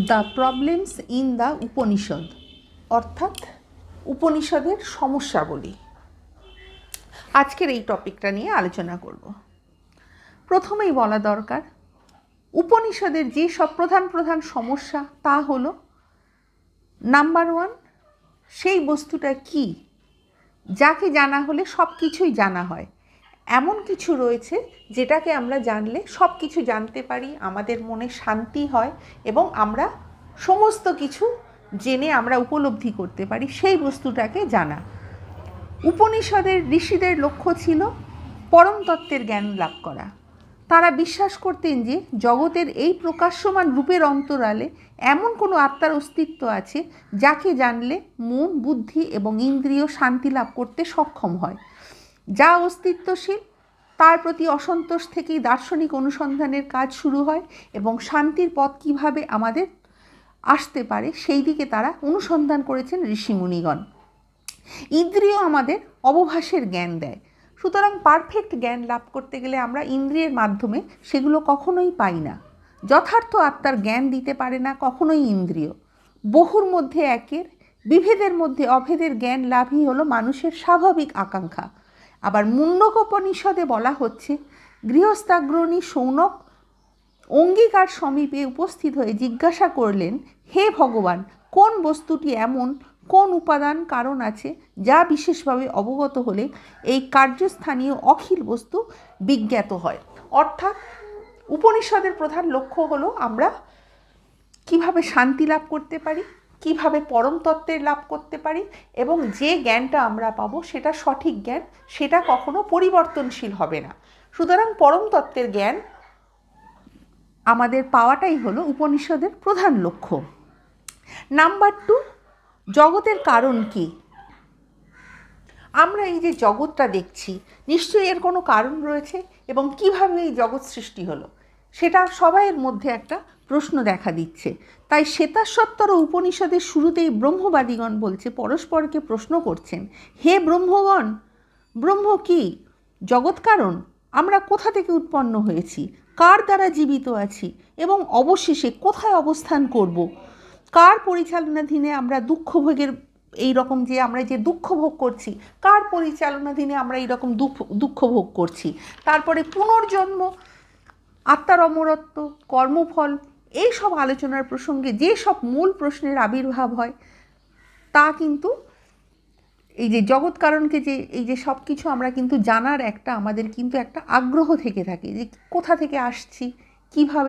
The problems in the Upanishad, অর্থাৎ উপনিষদের সমস্যাবলী। আজকের এই টপিকটা নিয়ে আলোচনা করব। প্রথমেই বলা দরকার, উপনিষদের যে সব প্রধান প্রধান সমস্যা তা হলো, নাম্বার 1, সেই বস্তুটা কি যাকে জানা হলে সব কিছুই জানা হয়। এমন কিছু রয়েছে যেটাকে আমরা জানলে সব কিছু জানতে পারি, আমাদের মনে শান্তি হয় এবং আমরা সমস্ত কিছু জেনে আমরা উপলব্ধি করতে পারি, সেই বস্তুটাকে জানা। উপনিষদের ঋষিদের লক্ষ্য ছিল পরম তত্ত্বের জ্ঞান লাভ করা। তারা বিশ্বাস করতেন যে জগতের এই প্রকাশ্যমান রূপের অন্তরালে এমন কোনো আত্মার অস্তিত্ব আছে যাকে জানলে মন, বুদ্ধি এবং ইন্দ্রিয় শান্তি লাভ করতে সক্ষম হয়। যা অস্তিত্বশীল তার প্রতি অসন্তোষ থেকেই দার্শনিক অনুসন্ধানের কাজ শুরু হয় এবং শান্তির পথ কীভাবে আমাদের আসতে পারে সেই দিকে তারা অনুসন্ধান করেছেন ঋষিমুনিগণ। ইন্দ্রিয় আমাদের অবভাসের জ্ঞান দেয়, সুতরাং পারফেক্ট জ্ঞান লাভ করতে গেলে আমরা ইন্দ্রিয়ের মাধ্যমে সেগুলো কখনোই পাই না। যথার্থ আত্মার জ্ঞান দিতে পারে না কখনোই ইন্দ্রিয়। বহুর মধ্যে একের, বিভেদের মধ্যে অভেদের জ্ঞান লাভই হলো মানুষের স্বাভাবিক আকাঙ্ক্ষা। আবার মুণ্ডকোপনিষদে বলা হচ্ছে, গৃহস্থাগ্রণী শৌনক অঙ্গীকার সমীপে উপস্থিত হয়ে জিজ্ঞাসা করলেন, হে ভগবান, কোন বস্তুটি এমন কোন উপাদান কারণ আছে যা বিশেষভাবে অবগত হলে এই কার্যস্থানীয় অখিল বস্তু বিজ্ঞাত হয়। অর্থাৎ উপনিষদের প্রধান লক্ষ্য হলো আমরা কিভাবে শান্তি লাভ করতে পারি, কিভাবে পরম তত্ত্বের লাভ করতে পারি এবং যে জ্ঞানটা আমরা পাবো সেটা সঠিক জ্ঞান, সেটা কখনো পরিবর্তনশীল হবে না। সুতরাং পরম তত্ত্বের জ্ঞান আমাদের পাওয়াটাই হলো উপনিষদের প্রধান লক্ষ্য। নাম্বার 2, জগতের কারণ কি? আমরা এই যে জগৎটা দেখছি, নিশ্চয়ই এর কোনো কারণ রয়েছে এবং কিভাবে এই জগৎ সৃষ্টি হলো সেটা সবাইয়ের মধ্যে একটা প্রশ্ন দেখা দিচ্ছে। তাই শ্বেতাশ্বত্তর উপনিষদের শুরুতেই ব্রহ্মবাদীগণ বলছে, পরস্পরকে প্রশ্ন করছেন, হে ব্রহ্মগণ, ব্রহ্ম কি? জগৎ কারণ? আমরা কোথা থেকে উৎপন্ন হয়েছি, কার দ্বারা জীবিত আছি এবং অবশেষে কোথায় অবস্থান করব? কার পরিচালনাধীনে আমরা দুঃখ ভোগের এই রকম যে আমরা যে দুঃখ ভোগ করছি, কার পরিচালনাধীনে আমরা এইরকম দুঃখ ভোগ করছি? তারপরে পুনর্জন্ম, আত্মার অমরত্ব, কর্মফল, এই সব আলোচনার প্রসঙ্গে যে সব মূল প্রশ্নের আবির্ভাব হয় তা কিন্তু এই যে জগৎ কারণকে যে এই যে সব কিছু আমরা কিন্তু জানার একটা আমাদের কিন্তু একটা আগ্রহ থেকে থাকে যে কোথা থেকে আসছি, কীভাবে